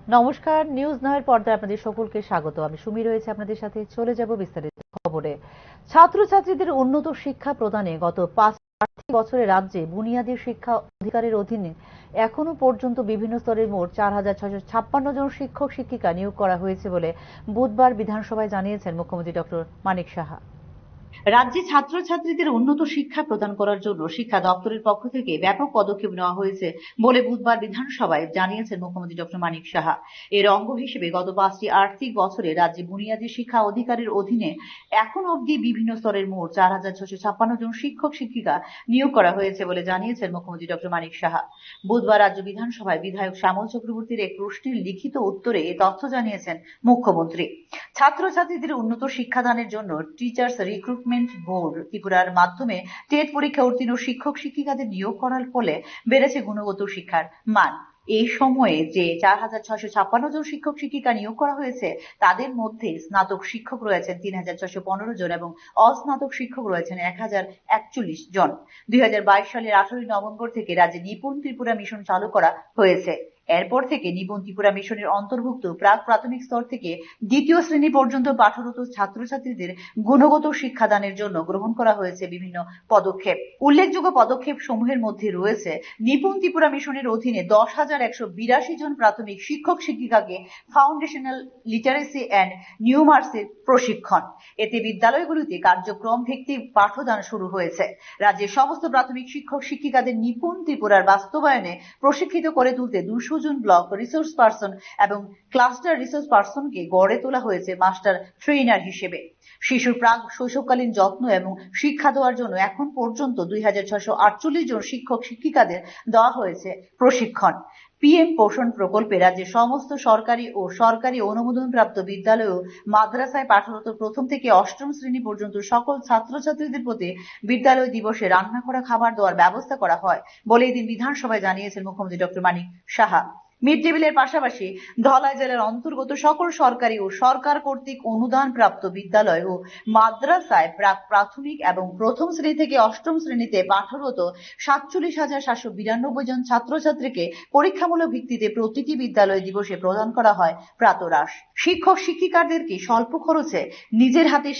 নমস্কার, নিউজ নয়ের পর্দায় আপনাদের সকলকে স্বাগত। আমি সুমি রয়েছে আপনাদের সাথে। চলে যাব বিস্তারিত খবরে। ছাত্রছাত্রীদের উন্নত শিক্ষা প্রদানে গত 5 আর্থিক বছরে রাজ্যে বুনিয়াদী শিক্ষা অধিকারের অধীনে এখনো পর্যন্ত বিভিন্ন স্তরের মোট 4,656 জন শিক্ষক শিক্ষিকা নিয়োগ করা হয়েছে বলে বুধবার বিধানসভায় জানিয়েছেন মুখ্যমন্ত্রী ডক্টর মানিক সাহা। রাজ্যে ছাত্রছাত্রীদের উন্নত শিক্ষা প্রদান করার জন্য শিক্ষা দপ্তরের পক্ষ থেকে ব্যাপক পদক্ষেপ নেওয়া হয়েছে বলে বুধবার বিধানসভায় জানিয়েছেন মুখ্যমন্ত্রী ডক্টর মানিক সাহা। এর অঙ্গ হিসেবে গত 5টি আর্থিক বছরে রাজ্যে বুনিয়াদী শিক্ষা অধিকারের অধীনে এখন অবধি বিভিন্ন স্তরের মোট 4,656 জন শিক্ষক শিক্ষিকা নিয়োগ করা হয়েছে বলে জানিয়েছেন মুখ্যমন্ত্রী ডক্টর মানিক সাহা। বুধবার রাজ্য বিধানসভায় বিধায়ক শ্যামল চক্রবর্তীর এক প্রশ্নের লিখিত উত্তরে এই তথ্য জানিয়েছেন মুখ্যমন্ত্রী। ছাত্রছাত্রীদের উন্নত শিক্ষাদানের জন্য টিচার্স রিক্রুটমেন্ট বোর্ড ত্রিপুরার মাধ্যমে টেট পরীক্ষা উত্তীর্ণ শিক্ষক শিক্ষিকাদের নিয়োগ করার ফলে বেড়েছে গুণগত শিক্ষার মান। এই সময়ে যে 4,656 জন শিক্ষক শিক্ষিকা নিয়োগ করা হয়েছে তাদের মধ্যে স্নাতক শিক্ষক রয়েছেন 3,615 জন এবং অস্নাতক শিক্ষক রয়েছেন 1,041 জন। 2022 সালের 18 নভেম্বর থেকে রাজ্যে নিপুণ ত্রিপুরা মিশন চালু করা হয়েছে। এরপর থেকে নিপুণ ত্রিপুরা মিশনের অন্তর্ভুক্ত প্রাক প্রাথমিক স্তর থেকে দ্বিতীয় শ্রেণী পর্যন্ত পাঠরত ছাত্রছাত্রীদের গুণগত শিক্ষাদানের জন্য গ্রহণ করা হয়েছে বিভিন্ন পদক্ষেপ। উল্লেখযোগ্য পদক্ষেপ সমূহের মধ্যে রয়েছে নিপুণ ত্রিপুরা মিশনের অধীনে 10,182 জন প্রাথমিক শিক্ষক শিক্ষিকাকে ফাউন্ডেশনাল লিটারেসি অ্যান্ড নিউমার্সের প্রশিক্ষণ। এতে বিদ্যালয়গুলিতে কার্যক্রম ভিত্তিক পাঠদান শুরু হয়েছে। রাজ্যের সমস্ত প্রাথমিক শিক্ষক শিক্ষিকাদের নিপুণ ত্রিপুরার বাস্তবায়নে প্রশিক্ষিত করে তুলতে 200 জন ব্লক রিসোর্স পার্সন এবং ক্লাস্টার রিসোর্স পার্সনকে গড়ে তোলা হয়েছে মাস্টার ট্রেনার হিসেবে। শিশুর প্রাক শৈশবকালীন যত্ন এবং শিক্ষা দেওয়ার জন্য এখন পর্যন্ত 2,648 জন শিক্ষক শিক্ষিকাদের দেওয়া হয়েছে প্রশিক্ষণ। পিএম পোষণ প্রকল্পে রাজ্যের সমস্ত সরকারি ও সরকারি অনুমোদনপ্রাপ্ত বিদ্যালয় ও মাদ্রাসায় পাঠরত প্রথম থেকে অষ্টম শ্রেণী পর্যন্ত সকল ছাত্রছাত্রীদের প্রতি বিদ্যালয় দিবসে রান্না করা খাবার দেওয়ার ব্যবস্থা করা হয় বলে এদিন বিধানসভায় জানিয়েছেন মুখ্যমন্ত্রী doctor Manik Saha. Mid day মিলের পাশাপাশি ধলাই জেলার অন্তর্গত সকল সরকারি ও সরকার কর্তৃক অনুদান প্রাপ্ত বিদ্যালয় ও মাদ্রাসায় প্রাক প্রাথমিক এবং প্রথম শ্রেণী থেকে অষ্টম শ্রেণীতে পাঠরত 47,792 জন ছাত্রছাত্রীকে পরীক্ষামূলক ভিত্তিতে প্রতিটি বিদ্যালয় দিবসে প্রদান করা হয় প্রাতরাশ। শিক্ষক শিক্ষিকাদেরকে স্বল্প খরচে নিজের হাতে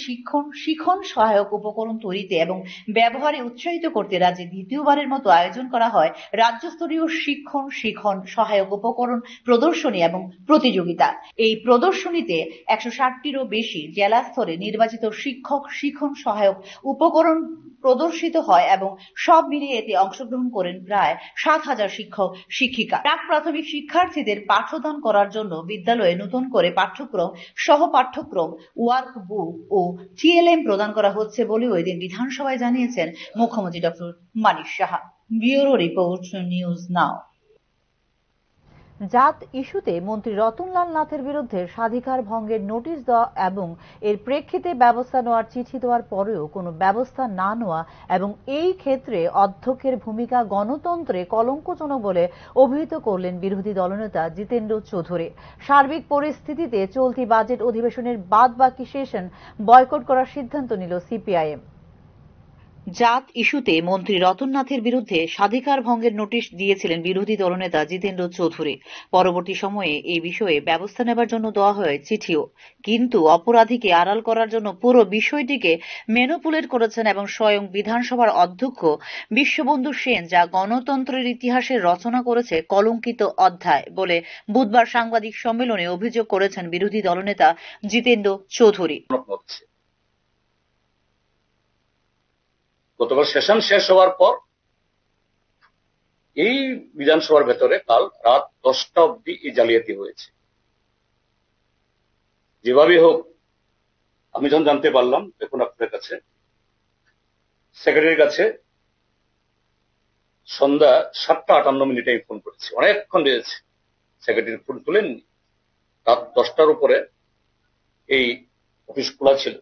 শিখন সহায়ক উপকরণ তৈরিতে এবং ব্যবহারে উৎসাহিত করতে রাজ্যে দ্বিতীয়বারের মতো আয়োজন করা হয় রাজ্যস্তরীয় শিখন সহায়ক উপকরণ প্রদর্শনী এবং প্রতিযোগিতা। এই প্রদর্শনীতে 160টিরও বেশি জেলা স্তরে নির্বাচিত শিখন সহায়ক উপকরণ প্রদর্শিত হয় এবং সব মিলিয়ে এতে অংশগ্রহণ করেন প্রায় 7,000 শিক্ষক শিক্ষিকা। প্রাক প্রাথমিক শিক্ষার্থীদের পাঠদান করার জন্য বিদ্যালয়ে নতুন করে পাঠ্যক্রম সহ পাঠ্যক্রম ওয়ার্কবুক ও টিএলএম প্রদান করা হচ্ছে বলেও এদিন বিধানসভায় জানিয়েছেন মুখ্যমন্ত্রী doctor Manik Saha. Bureau report, news now. জাত ইস্যুতে মন্ত্রী রতনলাল নাথের বিরুদ্ধে স্বাধিকার ভঙ্গের নোটিশ দেওয়া এবং এর প্রেক্ষিতে ব্যবস্থা নেওয়ার চিঠি দেওয়ার পরেও কোনো ব্যবস্থা না নেওয়া এবং এই ক্ষেত্রে অধ্যক্ষের ভূমিকা গণতন্ত্রে কলঙ্কজনক বলে অভিহিত করলেন বিরোধী দলনেতা জিতেন্দ্র চৌধুরী। সার্বিক পরিস্থিতিতে চলতি বাজেট অধিবেশনের বাদবাকি সেশন বয়কট করার সিদ্ধান্ত নিল সিপিআইএম। জাত ইস্যুতে মন্ত্রী রতননাথের বিরুদ্ধে স্বাধিকার ভঙ্গের নোটিশ দিয়েছিলেন বিরোধী দলনেতা জিতেন্দ্র চৌধুরী। পরবর্তী সময়ে এই বিষয়ে ব্যবস্থা নেবার জন্য দেওয়া হয় চিঠিও, কিন্তু অপরাধীকে আড়াল করার জন্য পুরো বিষয়টিকে ম্যানিপুলেট করেছেন এবং স্বয়ং বিধানসভার অধ্যক্ষ বিশ্ববন্ধু সেন যা গণতন্ত্রের ইতিহাসের রচনা করেছে কলঙ্কিত অধ্যায় বলে বুধবার সাংবাদিক সম্মেলনে অভিযোগ করেছেন বিরোধী দলনেতা জিতেন্দ্র চৌধুরী। গতকাল সেশন শেষ হওয়ার পর এই বিধানসভার ভেতরে কাল রাত 10টা অব্দি এই জালিয়াতি হয়েছে। যেভাবে হোক আমি যখন জানতে পারলাম, দেখুন আপনাদের কাছে সেক্রেটারির কাছে সন্ধ্যা 7টা 58 আমি ফোন করেছি, অনেকক্ষণ বেজেছে, সেক্রেটারি ফোন তুলেননি। রাত 10টার উপরে এই অফিস খোলা ছিল।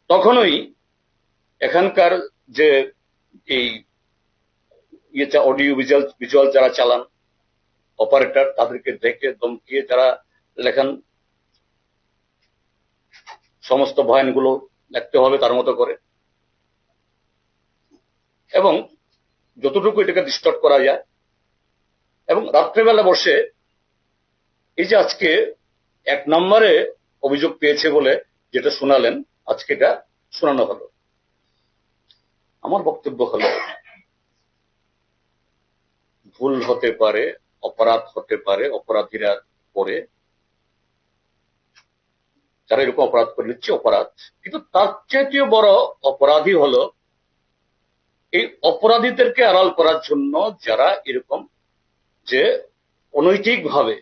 তখনই এখানকার যে এই অডিও ভিজুয়াল যারা চালান অপারেটর, তাদেরকে ডেকে ধমকিয়ে যারা লেখান সমস্ত বয়ানগুলো লিখতে হবে তার মতো করে, এবং যতটুকু এটাকে ডিস্টর্ট করা যায় এবং রাত্রেবেলা বসে এই যে আজকে 1 নম্বরে অভিযোগ পেয়েছে বলে যেটা শোনালেন, আজকে এটা শোনানো হলো। আমার বক্তব্য হলো, ভুল হতে পারে, অপরাধ হতে পারে, অপরাধীরা করে, যারা এরকম অপরাধ করে নিচ্ছে অপরাধ, কিন্তু তার চাইতেও বড় অপরাধী হলো এই অপরাধীদেরকে আড়াল করার জন্য যারা এরকম যে অনৈতিক ভাবে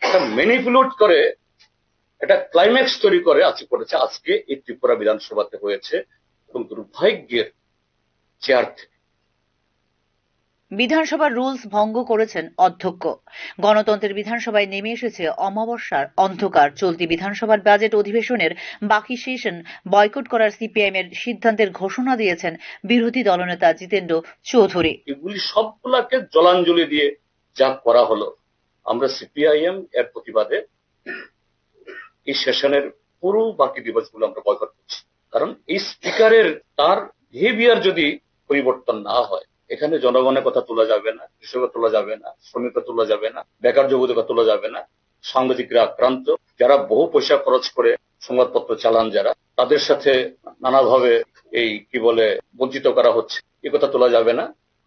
এটা ম্যানিপুলেট করে, এটা ক্লাইম্যাক্স তৈরি করে করেছে আজকে এই ত্রিপুরা বিধানসভাতে হয়েছে, এবং দুর্ভাগ্যের চেয়ার থেকে। বিধানসভার রুলস ভঙ্গ করেছেন অধ্যক্ষ। গণতন্ত্রের বিধানসভায় নেমে এসেছে অমাবস্যার অন্ধকার। চলতি বিধানসভার বাজেট অধিবেশনের বাকি সেশন বয়কট করার সিপিআইএম এর সিদ্ধান্তের ঘোষণা দিয়েছেন বিরোধী দলনেতা জিতেন্দ্র চৌধুরী। এগুলি সবগুলাকে জলাঞ্জলি দিয়ে যা করা হলো, আমরা সিপিআইএম এর প্রতিবাদে এই সেশনের পুরো বাকি দিবসগুলো আমরা বয়কট করছি। কারণ এই স্পিকারের তার বিহেভিয়ার যদি পরিবর্তন না হয়, এখানে জনগণের কথা তোলা যাবে না, কৃষকের তোলা যাবে না, শ্রমিকের তোলা যাবে না, বেকার যুবকদের তোলা যাবে না, সাংবাদিকরা আক্রান্ত, যারা বহু পয়সা খরচ করে সংবাদপত্র চালান, যারা তাদের সাথে নানাভাবে এই কি বলে বঞ্চিত করা হচ্ছে, এ কথা তোলা যাবে না।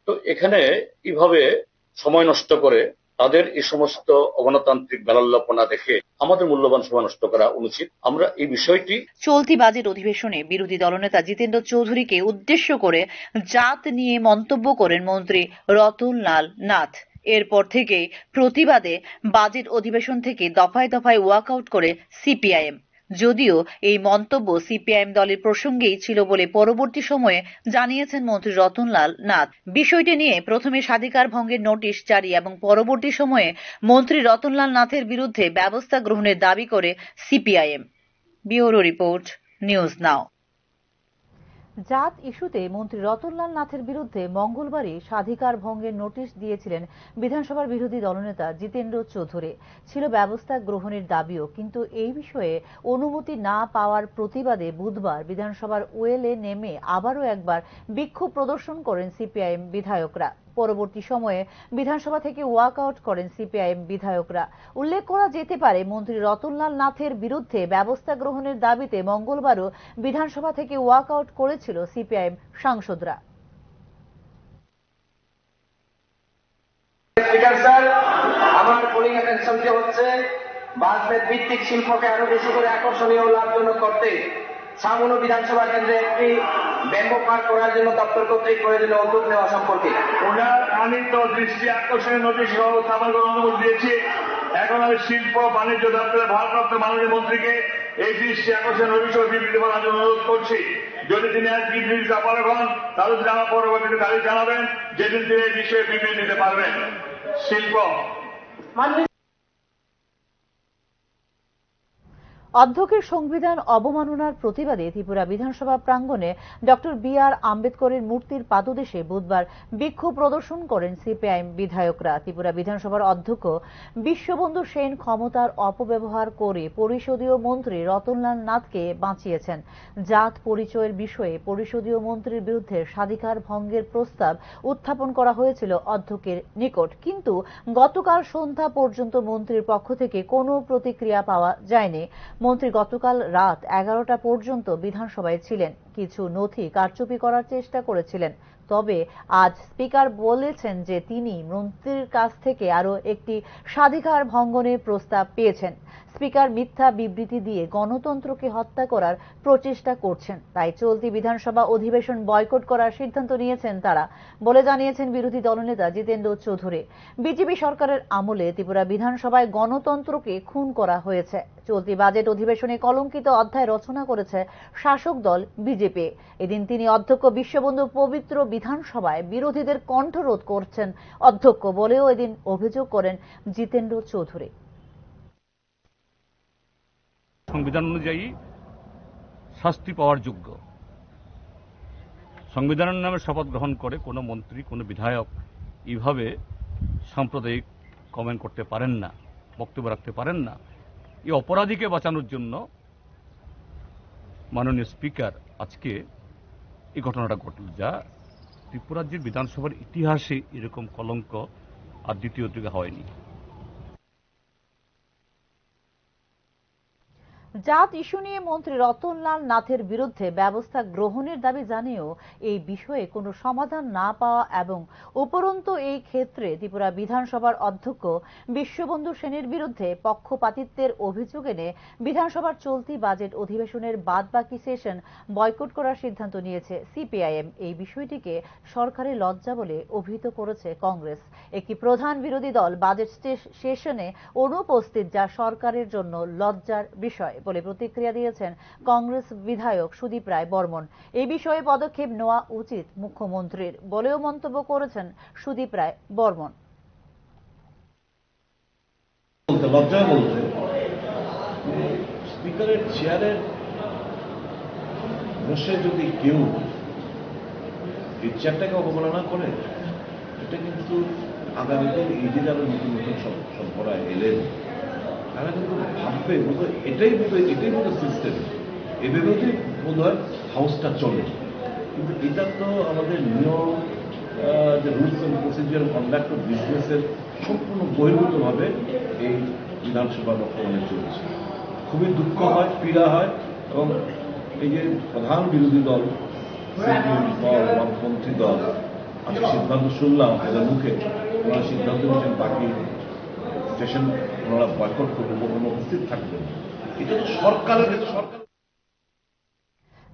তো এখানে কিভাবে সময় নষ্ট করে তাদের এই সমস্ত অগণতান্ত্রিক বেলাল্লাপনা দেখে আমাদের মূল্যবান সময় নষ্ট করা অনুচিত। আমরা এই বিষয়টি চলতি বাজেট অধিবেশনে বিরোধী দলনেতা জিতেন্দ্র চৌধুরীকে উদ্দেশ্য করে জাত নিয়ে মন্তব্য করেন মন্ত্রী রতনলাল নাথ। এরপর থেকেই প্রতিবাদে বাজেট অধিবেশন থেকে দফায় দফায় ওয়াকআউট করে সিপিআইএম। যদিও এই মন্তব্য সিপিআইএম দলের প্রসঙ্গেই ছিল বলে পরবর্তী সময়ে জানিয়েছেন মন্ত্রী রতনলাল নাথ। বিষয়টি নিয়ে প্রথমে স্বাধিকার ভঙ্গের নোটিশ জারি এবং পরবর্তী সময়ে মন্ত্রী রতনলাল নাথের বিরুদ্ধে ব্যবস্থা গ্রহণের দাবি করে CPIM. Bureau report, news now. জাত ইস্যুতে মন্ত্রী রতনলাল নাথের বিরুদ্ধে মঙ্গলবারই স্বাধিকার ভঙ্গের নোটিশ দিয়েছিলেন বিধানসভার বিরোধী দলনেতা জিতেন্দ্র চৌধুরী। ছিল ব্যবস্থা গ্রহণের দাবিও, কিন্তু এই বিষয়ে অনুমতি না পাওয়ার প্রতিবাদে বুধবার বিধানসভার ওয়েলে নেমে আবারও একবার বিক্ষোভ প্রদর্শন করেন সিপিআইএম বিধায়করা। পরবর্তী সময়ে বিধানসভা থেকে ওয়াকআউট করেন সিপিআইএম বিধায়করা। উল্লেখ করা যেতে পারে, মন্ত্রী রতনলাল নাথের বিরুদ্ধে ব্যবস্থা গ্রহণের দাবিতে মঙ্গলবারও বিধানসভা থেকে ওয়াকআউট করেছিল সিপিআইএম সাংসদরা। স্পিকার স্যার, আমার পোলিং অ্যাটেনশনটি হচ্ছে বাসমেট ভিত্তিক শিল্পকে আরো বেশি করে আকর্ষণীয় ও লাভজনক করতে সামুনো বিধানসভা কেন্দ্রে একটি ব্যাম্বো পার্ক করার জন্য দপ্তর কর্তৃক প্রয়োজনীয় উদ্যোগ নেওয়া সম্পর্কে ওনার আনিত দৃষ্টি আকর্ষণের নোটিশ সহ আমার অনুমতি দিয়েছি। এখন আমি শিল্প বাণিজ্য দপ্তরের ভারপ্রাপ্ত মাননীয় মন্ত্রীকে এই দৃষ্টি আকর্ষণের নোটিশ ও বিবৃতি বলার জন্য অনুরোধ করছি। যদি তিনি আজ বিবৃতি অপারগ হন, তাহলে তিনি আমার পরবর্তীতে তারিখ জানাবেন, যেদিন তিনি এই বিষয়ে বিবৃতি দিতে পারবেন। শিল্প অধ্যক্ষের সংবিধান অবমাননার প্রতিবাদে ত্রিপুরা বিধানসভা প্রাঙ্গণে ডক্টর বি.আর. আম্বেদকরের মূর্তির পাদদেশে বুধবার বিক্ষোভ প্রদর্শন করেন সিপিআইএম বিধায়করা। ত্রিপুরা বিধানসভার অধ্যক্ষ বিশ্ববন্ধু সেন ক্ষমতার অপব্যবহার করে পরিষদীয় মন্ত্রী রতনলাল নাথকে বাঁচিয়েছেন। জাত পরিচয়ের বিষয়ে পরিষদীয় মন্ত্রীর বিরুদ্ধে স্বাধিকার ভঙ্গের প্রস্তাব উত্থাপন করা হয়েছিল অধ্যক্ষের নিকট, কিন্তু গতকাল সন্ধ্যা পর্যন্ত মন্ত্রীর পক্ষ থেকে কোনো প্রতিক্রিয়া পাওয়া যায়নি। মন্ত্রী গতকাল রাত 11টা পর্যন্ত বিধানসভায় ছিলেন, কিছু নথি কারচুপি করার চেষ্টা করেছিলেন। তবে আজ স্পিকার বলেছেন যে তিনি মন্ত্রীর কাছ থেকে আরো একটি স্বাধিকার ভঙ্গনের প্রস্তাব পেয়েছেন। স্পিকার মিথ্যা বিবৃতি দিয়ে গণতন্ত্রকে হত্যা করার প্রচেষ্টা করছেন, তাই চলতি বিধানসভা অধিবেশন বয়কট করার সিদ্ধান্ত নিয়েছেন তারা বলে জানিয়েছেন বিরোধী দলনেতা জিতেন্দ্র চৌধুরী। বিজেপি সরকারের আমলে ত্রিপুরা বিধানসভায় গণতন্ত্রকে খুন করা হয়েছে। চলতি বাজেট অধিবেশনে কলঙ্কিত অধ্যায় রচনা করেছে শাসক দল বিজেপি। এদিন তিনি অধ্যক্ষ বিশ্ববন্ধু পবিত্র বিধানসভায় বিরোধীদের কণ্ঠরোধ করছেন অধ্যক্ষ বলেও এদিন অভিযোগ করেন জিতেন্দ্র চৌধুরী। সংবিধান অনুযায়ী শাস্তি পাওয়ার যোগ্য। সংবিধানের নামে শপথ গ্রহণ করে কোনো মন্ত্রী, কোনো বিধায়ক এইভাবে সাম্প্রদায়িক কমেন্ট করতে পারেন না, বক্তব্য রাখতে পারেন না। এই অপরাধীকে বাঁচানোর জন্য মাননীয় স্পিকার আজকে এই ঘটনাটা ঘটল, যা ত্রিপুরাজ্যের বিধানসভার ইতিহাসে এরকম কলঙ্ক আর দ্বিতীয় দিকে হয়নি। জাত ইস্যু নিয়ে মন্ত্রী রতনলাল নাথের বিরুদ্ধে ব্যবস্থা গ্রহণের দাবি জানিয়েও এই বিষয়ে কোনো সমাধান না পাওয়া এবং উপরন্তু এই ক্ষেত্রে ত্রিপুরা বিধানসভার অধ্যক্ষ বিশ্ববন্ধু সেনের বিরুদ্ধে পক্ষপাতিত্বের অভিযোগ এনে বিধানসভার চলতি বাজেট অধিবেশনের বাদবাকি সেশন বয়কট করার সিদ্ধান্ত নিয়েছে সিপিআইএম। এই বিষয়টিকে সরকারের লজ্জা বলে অভিহিত করেছে কংগ্রেস। একটি প্রধান বিরোধী দল বাজেট সেশনে অনুপস্থিত, যা সরকারের জন্য লজ্জার বিষয় বলে প্রতিক্রিয়া দিয়েছেন কংগ্রেস বিধায়ক সুদীপ রায় বর্মন। এই বিষয়ে পদক্ষেপ নেওয়া উচিত মুখ্যমন্ত্রীর বলেও মন্তব্য করেছেন সুদীপ রায় বর্মন। লজ্জা বলতে স্পিকারের চেয়ারে বসে যদি কেউ এই চেয়ারটাকে অবমাননা করে, এটা কিন্তু আগামীতে এই যে যারা নতুন নতুন সম্প্রদায় এলেন তারা কিন্তু ভাববে এটাই বোধ সিস্টেম, এভাবেই বোধ হয় হাউসটা চলে। কিন্তু এটা তো আমাদের নিয়ম, যে rules and procedure conduct of বিজনেসের সম্পূর্ণ বহির্ভূতভাবে এই বিধানসভা বর্তমানে চলছে। খুবই দুঃখ হয়, পীড়া হয়, এবং এই যে প্রধান বিরোধী দল সিপিএম দল, বামপন্থী দল আজকে সিদ্ধান্ত শুনলাম এদের মুখে, ওনারা সিদ্ধান্ত নিয়েছেন বাকি সেশন ওনারা বয়কট করবেন, উপস্থিত থাকবেন। এটা তো সরকারের সরকার।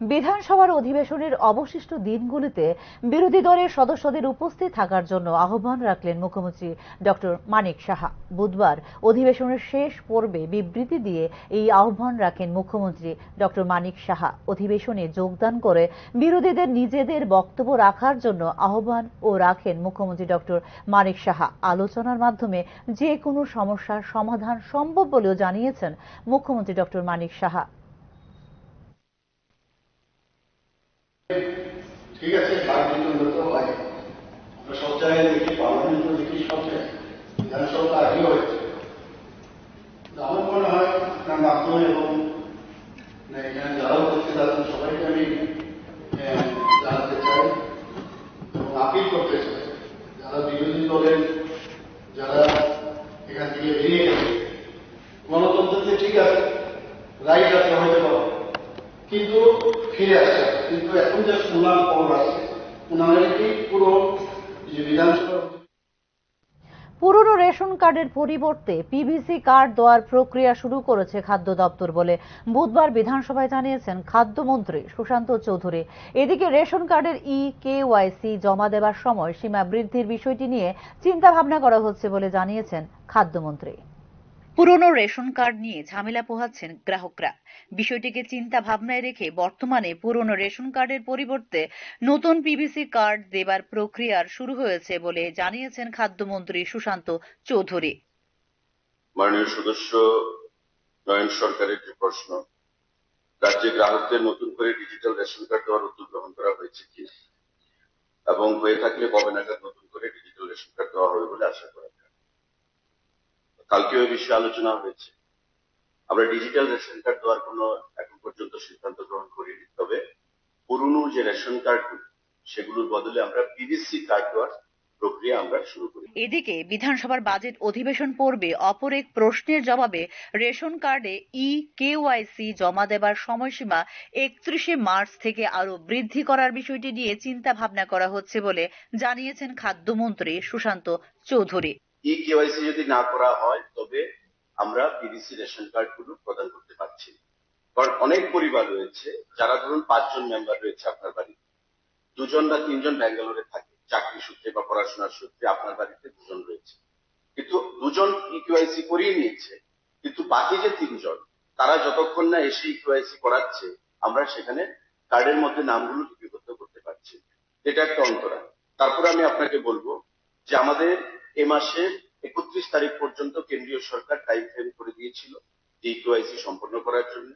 বিধানসভার অধিবেশনের অবশিষ্ট দিনগুলিতে বিরোধী দলের সদস্যদের উপস্থিত থাকার জন্য আহ্বান রাখলেন মুখ্যমন্ত্রী ডক্টর মানিক সাহা। বুধবার অধিবেশনের শেষ পর্বে বিবৃতি দিয়ে এই আহ্বান রাখেন মুখ্যমন্ত্রী ডক্টর মানিক সাহা। অধিবেশনে যোগদান করে বিরোধীদের নিজেদের বক্তব্য রাখার জন্য আহ্বান ও রাখেন মুখ্যমন্ত্রী ডক্টর মানিক সাহা। আলোচনার মাধ্যমে যে কোনো সমস্যার সমাধান সম্ভব বলেও জানিয়েছেন মুখ্যমন্ত্রী ডক্টর মানিক সাহা। ঠিক আছে, উন্নত হয়, আমরা সব জায়গায় দেখি, পার্লামেন্ট দেখি, সব জায়গায় বিধানসভা আগেও হয়েছে। আমার মনে হয় আপনার মাধ্যমে এবং এখানে যারা উপস্থিত আছেন সবাইকে আমি জানাতে চাই এবং আপিল করতে চাই, যারা বিরোধী দলের যারা এখান থেকে বেরিয়ে গেছে, গণতন্ত্রতে ঠিক আছে, রাইট আছে হয়তো পাবো, কিন্তু ফিরে আসছে। কিন্তু এখন যে শুনলাম খবর আছে, ওনাদেরকে পুরো যে বিধানসভা পুরনো রেশন কার্ডের পরিবর্তে পিভিসি কার্ড দেওয়ার প্রক্রিয়া শুরু করেছে খাদ্য দপ্তর বলে বুধবার বিধানসভায় জানিয়েছেন খাদ্যমন্ত্রী সুশান্ত চৌধুরী। এদিকে রেশন কার্ডের কেওয়াইসি জমা দেবার সময় সীমা বৃদ্ধির বিষয়টি নিয়ে চিন্তা ভাবনা করা হচ্ছে বলে জানিয়েছেন খাদ্যমন্ত্রী। পুরনো রেশন কার্ড নিয়ে ঝামেলা পোহাচ্ছেন গ্রাহকরা। বিষয়টিকে চিন্তা ভাবনায় রেখে বর্তমানে পুরনো রেশন কার্ডের পরিবর্তে নতুন পিভিসি কার্ড দেবার প্রক্রিয়া শুরু হয়েছে বলে জানিয়েছেন খাদ্যমন্ত্রী সুশান্ত চৌধুরী। মাননীয় সদস্য নয়ন সরকারের যে প্রশ্ন, রাজ্যে গ্রাহকদের নতুন করে ডিজিটাল রেশন কার্ড দেওয়ার উদ্যোগ গ্রহণ করা হয়েছে কি, এবং হয়ে থাকলে কবে নাগাদ নতুন করে ডিজিটাল রেশন কার্ড দেওয়া হবে বলে আশা করা যায়। কালকে ওই বিষয়ে আলোচনা হয়েছে। আমরা ডিজিটাল রেশন কার্ড দেওয়ার কোনো এখন পর্যন্ত সিদ্ধান্ত গ্রহণ করিনি, তবে পুরনো যে রেশন কার্ডগুলো সেগুলোর বদলে আমরা পিভিসি কার্ড দেওয়ার প্রক্রিয়া আমরা শুরু করি। এদিকে বিধানসভার বাজেট অধিবেশন পর্বে অপর এক প্রশ্নের জবাবে রেশন কার্ডে কেওয়াইসি জমা দেবার সময়সীমা 31শে মার্চ থেকে আরো বৃদ্ধি করার বিষয়টি নিয়ে চিন্তা ভাবনা করা হচ্ছে বলে জানিয়েছেন খাদ্যমন্ত্রী সুশান্ত চৌধুরী। কেওয়াইসি যদি না করা হয় তবে আমরা পিভিসি রেশন কার্ড গুলো প্রদান করতে পারছি, কারণ অনেক পরিবার রয়েছে যারা ধরুন 5 জন মেম্বার রয়েছে আপনার বাড়িতে, 2 জন বা 3 জন ব্যাঙ্গালোরে থাকে চাকরি সূত্রে বা পড়াশোনার সূত্রে, আপনার বাড়িতে 2 জন রয়েছে, কিন্তু 2 জন কেওয়াইসি করিয়ে নিয়েছে, কিন্তু বাকি যে 3 জন তারা যতক্ষণ না এসে কেওয়াইসি করাচ্ছে আমরা সেখানে কার্ডের মধ্যে নামগুলো লিপিবদ্ধ করতে পারছি। এটা একটা অন্তরায়। তারপরে আমি আপনাকে বলবো যে আমাদের এ মাসের 31 তারিখ পর্যন্ত কেন্দ্রীয় সরকার টাইম ফ্রেম করে দিয়েছিল কেওয়াইসি সম্পন্ন করার জন্য।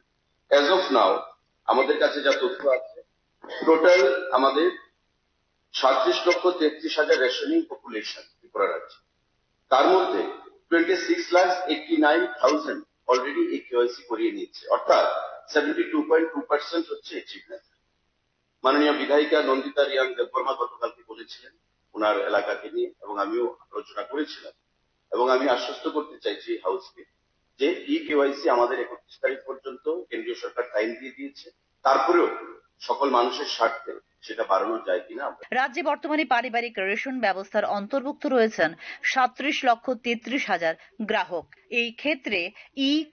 অ্যাজ অফ নাও আমাদের কাছে যা তথ্য আছে, টোটাল আমাদের 37,33,000 রেশনিং পপুলেশন ত্রিপুরা রাজ্যে, তার মধ্যে 26,89,000 অলরেডি এই কেওয়াইসি করিয়ে নিচ্ছে, অর্থাৎ 72.2% হচ্ছে অ্যাচিভমেন্ট। মাননীয় বিধায়িকা নন্দিতা রিয়াং দেববর্মা গতকালকে বলেছিলেন ওনার এলাকাকে নিয়ে, এবং আমিও আলোচনা করেছিলাম, এবং আমি আশ্বস্ত করতে চাইছি হাউসকে যে কেওয়াইসি আমাদের 31 তারিখ পর্যন্ত কেন্দ্রীয় সরকার টাইম দিয়ে দিয়েছে, তারপরেও সকল মানুষের স্বার্থে সেটা বাড়ানো যায় কিনা। রাজ্যে বর্তমানে পারিবারিক রেশন ব্যবস্থার অন্তর্ভুক্ত রয়েছেন 37,33,000 গ্রাহক। এই ক্ষেত্রে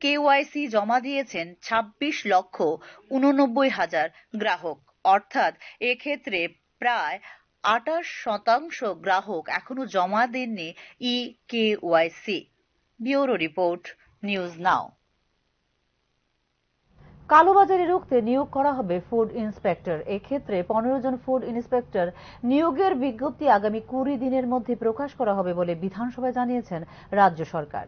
কেওয়াইসি জমা দিয়েছেন 26,89,000 গ্রাহক, অর্থাৎ এক্ষেত্রে প্রায় 28% গ্রাহক এখনো জমা দেননি কেওয়াইসি। ব্যুরো রিপোর্ট, নিউজ নাও। কালোবাজারি রুখতে নিয়োগ করা হবে ফুড ইন্সপেক্টর। এক্ষেত্রে 15 জন ফুড ইন্সপেক্টর নিয়োগের বিজ্ঞপ্তি আগামী 20 দিনের মধ্যে প্রকাশ করা হবে বলে বিধানসভায় জানিয়েছেন রাজ্য সরকার।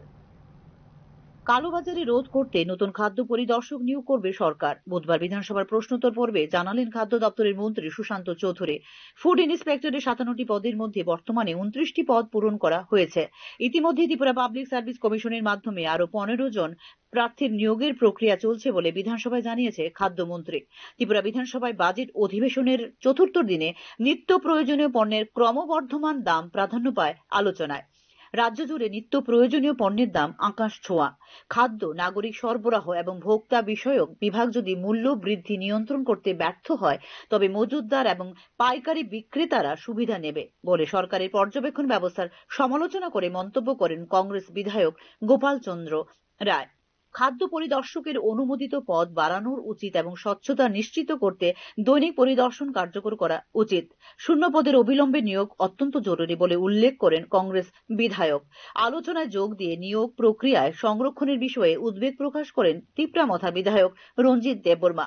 কালোবাজারি রোধ করতে নতুন খাদ্য পরিদর্শক নিয়োগ করবে সরকার। বুধবার বিধানসভার প্রশ্নোত্তর পর্বে জানালেন খাদ্য দপ্তরের মন্ত্রী সুশান্ত চৌধুরী। ফুড ইন্সপেক্টরের 57টি পদের মধ্যে বর্তমানে 29টি পদ পূরণ করা হয়েছে। ইতিমধ্যে ত্রিপুরা পাবলিক সার্ভিস কমিশনের মাধ্যমে আরো 15 জন প্রার্থীর নিয়োগের প্রক্রিয়া চলছে বলে বিধানসভায় জানিয়েছে খাদ্যমন্ত্রী। ত্রিপুরা বিধানসভায় বাজেট অধিবেশনের চতুর্থ দিনে নিত্য প্রয়োজনীয় পণ্যের ক্রমবর্ধমান দাম প্রাধান্য পায় আলোচনায়। রাজ্য জুড়ে নিত্য প্রয়োজনীয় পণ্যের দাম আকাশ ছোঁয়া। খাদ্য, নাগরিক সরবরাহ এবং ভোক্তা বিষয়ক বিভাগ যদি মূল্য বৃদ্ধি নিয়ন্ত্রণ করতে ব্যর্থ হয় তবে মজুতদার এবং পাইকারি বিক্রেতারা সুবিধা নেবে বলে সরকারের পর্যবেক্ষণ ব্যবস্থার সমালোচনা করে মন্তব্য করেন কংগ্রেস বিধায়ক গোপাল চন্দ্র রায়। খাদ্য পরিদর্শকের অনুমোদিত পদ বাড়ানোর উচিত এবং স্বচ্ছতা নিশ্চিত করতে দৈনিক পরিদর্শন কার্যকর করা উচিত। শূন্য পদের অবিলম্বে নিয়োগ অত্যন্ত জরুরি বলে উল্লেখ করেন কংগ্রেস বিধায়ক। আলোচনায় যোগ দিয়ে নিয়োগ প্রক্রিয়ায় সংরক্ষণের বিষয়ে উদ্বেগ প্রকাশ করেন তিপ্রামথার বিধায়ক রঞ্জিত দেববর্মা।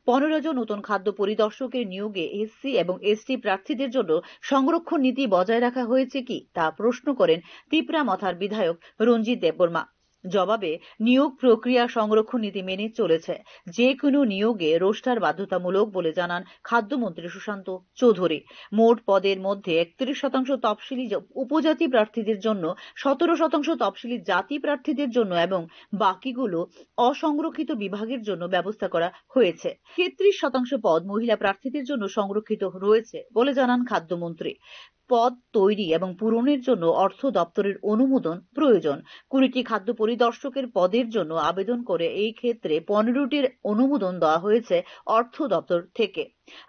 15 জন নতুন খাদ্য পরিদর্শকের নিয়োগে এসসি এবং এসটি প্রার্থীদের জন্য সংরক্ষণ নীতি বজায় রাখা হয়েছে কি তা প্রশ্ন করেন তিপ্রামথার বিধায়ক রঞ্জিত দেববর্মা। জবাবে নিয়োগ প্রক্রিয়া সংরক্ষণ নীতি মেনে চলেছে। যে কোনো নিয়োগে রোস্টার বাধ্যতামূলক বলে জানান খাদ্যমন্ত্রী সুশান্ত চৌধুরী। মোট পদের মধ্যে 31% তফসিলি উপজাতি প্রার্থীদের জন্য, 17% তফসিলি জাতি প্রার্থীদের জন্য এবং বাকিগুলো অসংরক্ষিত বিভাগের জন্য ব্যবস্থা করা হয়েছে। 33% পদ মহিলা প্রার্থীদের জন্য সংরক্ষিত রয়েছে বলে জানান খাদ্যমন্ত্রী। পদ তৈরি এবং পূরণের জন্য অর্থ দপ্তরের অনুমোদন প্রয়োজন। 20টি খাদ্য পরিদর্শকের পদের জন্য আবেদন করে এই ক্ষেত্রে 15টির অনুমোদন দেওয়া হয়েছে অর্থ দপ্তর থেকে।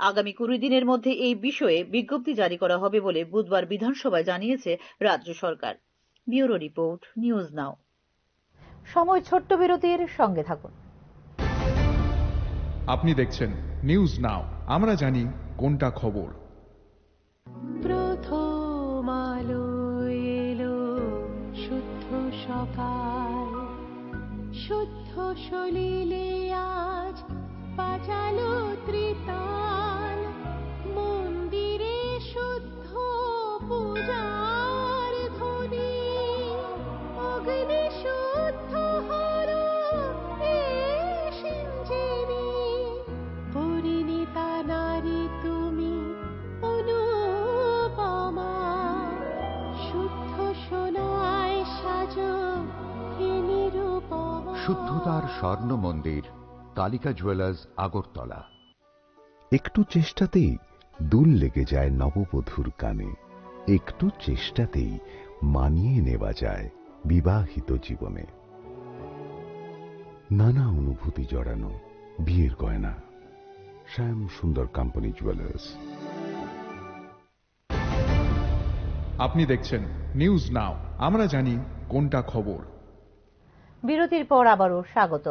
আগামী 20 দিনের মধ্যে এই বিষয়ে বিজ্ঞপ্তি জারি করা হবে বলে বুধবার বিধানসভায় জানিয়েছে রাজ্য সরকার। Bureau report, news now. সময় ছোট্ট বিরতির, সঙ্গে থাকুন। আপনি দেখছেন নিউজ নাও, আমরা জানি কোনটা খবর। প্রথম আলো এলো শুদ্ধ সকাল, শুদ্ধ সলিলে আজ বাজালো ত্রিতাল, মন্দিরে শুদ্ধ পূজার ধ্বনি, অগ্নি শুদ্ধ হলো সিঞ্জিনি, পরিণীতা নারী তুমি অনুপমা, শুদ্ধ সোনায় সাজো হে নিরুপমা। শুদ্ধতার স্বর্ণ মন্দির, কালিকা জুয়েলার্স, আগরতলা। একটু চেষ্টাতেই দুল লেগে যায় নববধূর কানে, একটু চেষ্টাতেই মানিয়ে নেওয়া যায় বিবাহিত জীবনে। নানা অনুভূতি জড়ানো বিয়ের গয়না, শ্যাম সুন্দর কোম্পানি জুয়েলার্স। আপনি দেখছেন নিউজ নাও, আমরা জানি কোনটা খবর। বিরতির পর আবারও স্বাগত।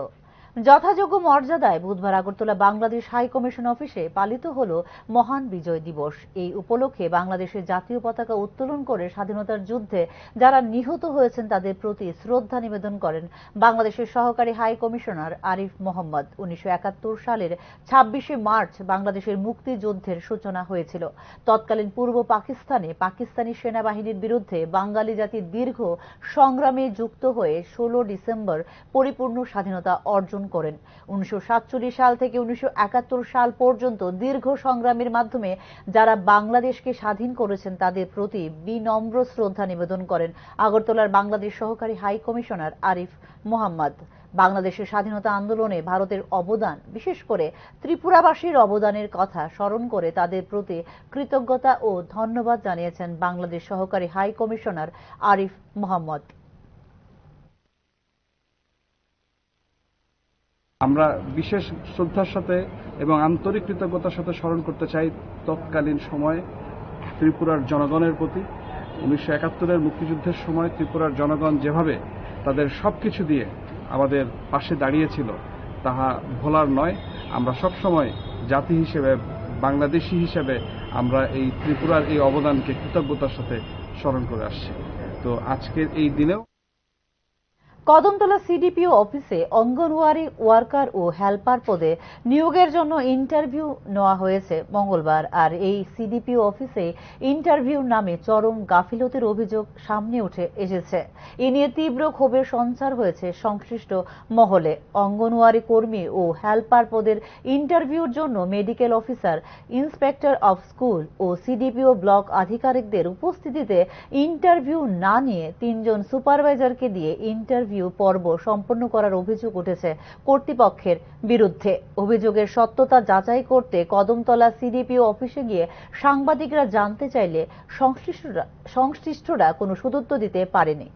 যথাযোগ্য মর্যাদায় বুধবার আগরতলা বাংলাদেশ হাই কমিশন অফিসে পালিত হল মহান বিজয় দিবস। এই উপলক্ষে বাংলাদেশের জাতীয় পতাকা উত্তোলন করে স্বাধীনতার যুদ্ধে যারা নিহত হয়েছেন তাদের প্রতি শ্রদ্ধা নিবেদন করেন বাংলাদেশের সহকারী হাই কমিশনার আরিফ মোহাম্মদ। 1971 সালের 26শে মার্চ বাংলাদেশের মুক্তিযুদ্ধের সূচনা হয়েছিল। তৎকালীন পূর্ব পাকিস্তানে পাকিস্তানি সেনাবাহিনীর বিরুদ্ধে বাঙালি জাতি দীর্ঘ সংগ্রামে যুক্ত হয়ে 16 ডিসেম্বর পরিপূর্ণ স্বাধীনতা অর্জন করেন। 1947 সাল থেকে 1971 সাল পর্যন্ত দীর্ঘ সংগ্রামের মাধ্যমে যারা বাংলাদেশকে স্বাধীন করেছেন তাদের প্রতি বিনম্র শ্রদ্ধা নিবেদন করেন আগরতলার বাংলাদেশ সহকারী হাই কমিশনার আরিফ মোহাম্মদ। বাংলাদেশের স্বাধীনতা আন্দোলনে ভারতের অবদান, বিশেষ করে ত্রিপুরাবাসীর অবদানের কথা স্মরণ করে তাদের প্রতি কৃতজ্ঞতা ও ধন্যবাদ জানিয়েছেন বাংলাদেশ সহকারী হাই কমিশনার আরিফ মোহাম্মদ। আমরা বিশেষ শ্রদ্ধার সাথে এবং আন্তরিক কৃতজ্ঞতার সাথে স্মরণ করতে চাই তৎকালীন সময়ে ত্রিপুরার জনগণের প্রতি। 1971-এর মুক্তিযুদ্ধের সময় ত্রিপুরার জনগণ যেভাবে তাদের সবকিছু দিয়ে আমাদের পাশে দাঁড়িয়েছিল তাহা ভোলার নয়। আমরা সবসময় জাতি হিসেবে, বাংলাদেশি হিসেবে আমরা এই ত্রিপুরার এই অবদানকে কৃতজ্ঞতার সাথে স্মরণ করে আসছি। তো আজকের এই দিনেও কদমতলা সিডিপিও অফিসে অঙ্গনওয়াড়ি ওয়ার্কার ও হেল্পার পদে নিয়োগের জন্য ইন্টারভিউ নেওয়া হয়েছে মঙ্গলবার। আর এই সিডিপিও অফিসে ইন্টারভিউর নামে চরম গাফিলতির অভিযোগ সামনে উঠে এসেছে। এ নিয়ে তীব্র ক্ষোভের সঞ্চার হয়েছে সংশ্লিষ্ট মহলে। অঙ্গনওয়াড়ি কর্মী ও হেল্পার পদের ইন্টারভিউর জন্য medical officer, inspector of school ও সিডিপিও ব্লক আধিকারিকদের উপস্থিতিতে ইন্টারভিউ না নিয়ে 3 জন সুপারভাইজারকে দিয়ে ইন্টারভিউ পর্ব সম্পন্ন করার অভিযোগ উঠেছে কর্তৃপক্ষের বিরুদ্ধে। অভিযোগের সত্যতা যাচাই করতে কদমতলা সিডিপিও অফিসে গিয়ে সাংবাদিকরা জানতে চাইলে সংশ্লিষ্টরা কোনো সদুত্তর দিতে পারেনি।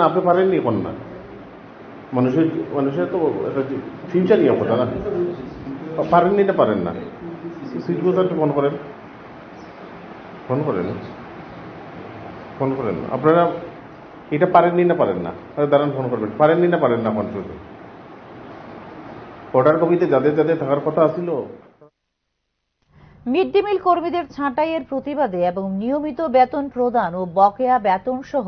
আপনি পারেননি কোন না, মানুষের তো ফিউচার নিয়ে কথা না, পারেননি না পারেন না, সুইচ বোতামটা ফোন করেন আপনারা এটা পারেননি না পারেন না, দাঁড়ান ফোন করবেন, পারেননি না পারেন না, ফোন করবেন। অর্ডার কপিতে যাদের যাদের থাকার কথা ছিল। মিড ডে মিল কর্মীদের ছাঁটাইয়ের প্রতিবাদে এবং নিয়মিত বেতন প্রদান ও বকেয়া বেতন সহ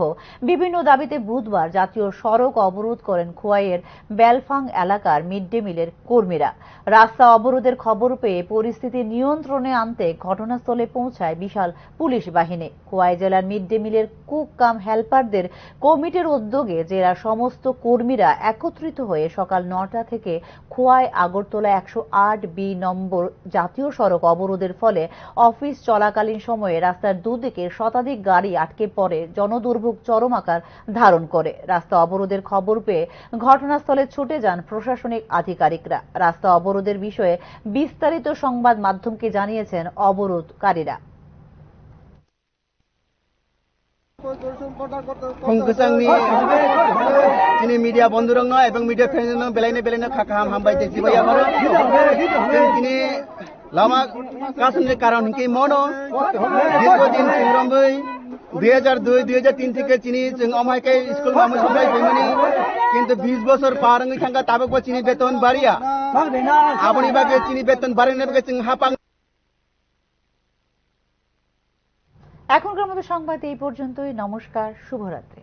বিভিন্ন দাবিতে বুধবার জাতীয় সড়ক অবরোধ করেন খোয়াইয়ের বেলফাং এলাকার মিড ডে মিলের কর্মীরা। রাস্তা অবরোধের খবর পেয়ে পরিস্থিতি নিয়ন্ত্রণে আনতে ঘটনাস্থলে পৌঁছায় বিশাল পুলিশ বাহিনী। খোয়াই জেলার মিড ডে মিলের কুক কাম হেল্পারদের কমিটির উদ্যোগে জেলার সমস্ত কর্মীরা একত্রিত হয়ে সকাল 9টা থেকে খোয়াই আগরতলা 108B নম্বর জাতীয় সড়ক অবরোধের ফলে অফিস চলাকালীন সময়ে রাস্তার দুদিকে শতাধিক গাড়ি আটকে পড়ে জনদুর্ভোগ চরম আকার ধারণ করে। রাস্তা অবরোধের খবর পেয়ে ঘটনাস্থলে ছুটে যান প্রশাসনিক আধিকারিকরা। রাস্তা অবরোধের বিষয়ে বিস্তারিত সংবাদ মাধ্যমকে জানিয়েছেন অবরোধকারীরা। মিডিয়া বন্ধুরং এবং মিডিয়া ফ্রেন্ড বেলাইনে বেলাইনে খাম হামবাই জিবাই আমার তিনি লামা কাসনের কারণ কি মনো দীর্ঘদিন চিংরম্বই 2002-2003 থেকে চিনি অমাইকে স্কুল মামু সবাই ফেমিনি কিন্তু 20 বছর পার হয়ে থাকা তাবক চিনি বেতন বাড়িয়া আপনি বাকে চিনি বেতন বাড়িয়ে বাকে চিং হাপাং। এখনকার মতো সংবাদ এই পর্যন্তই। নমস্কার, শুভরাত্রি।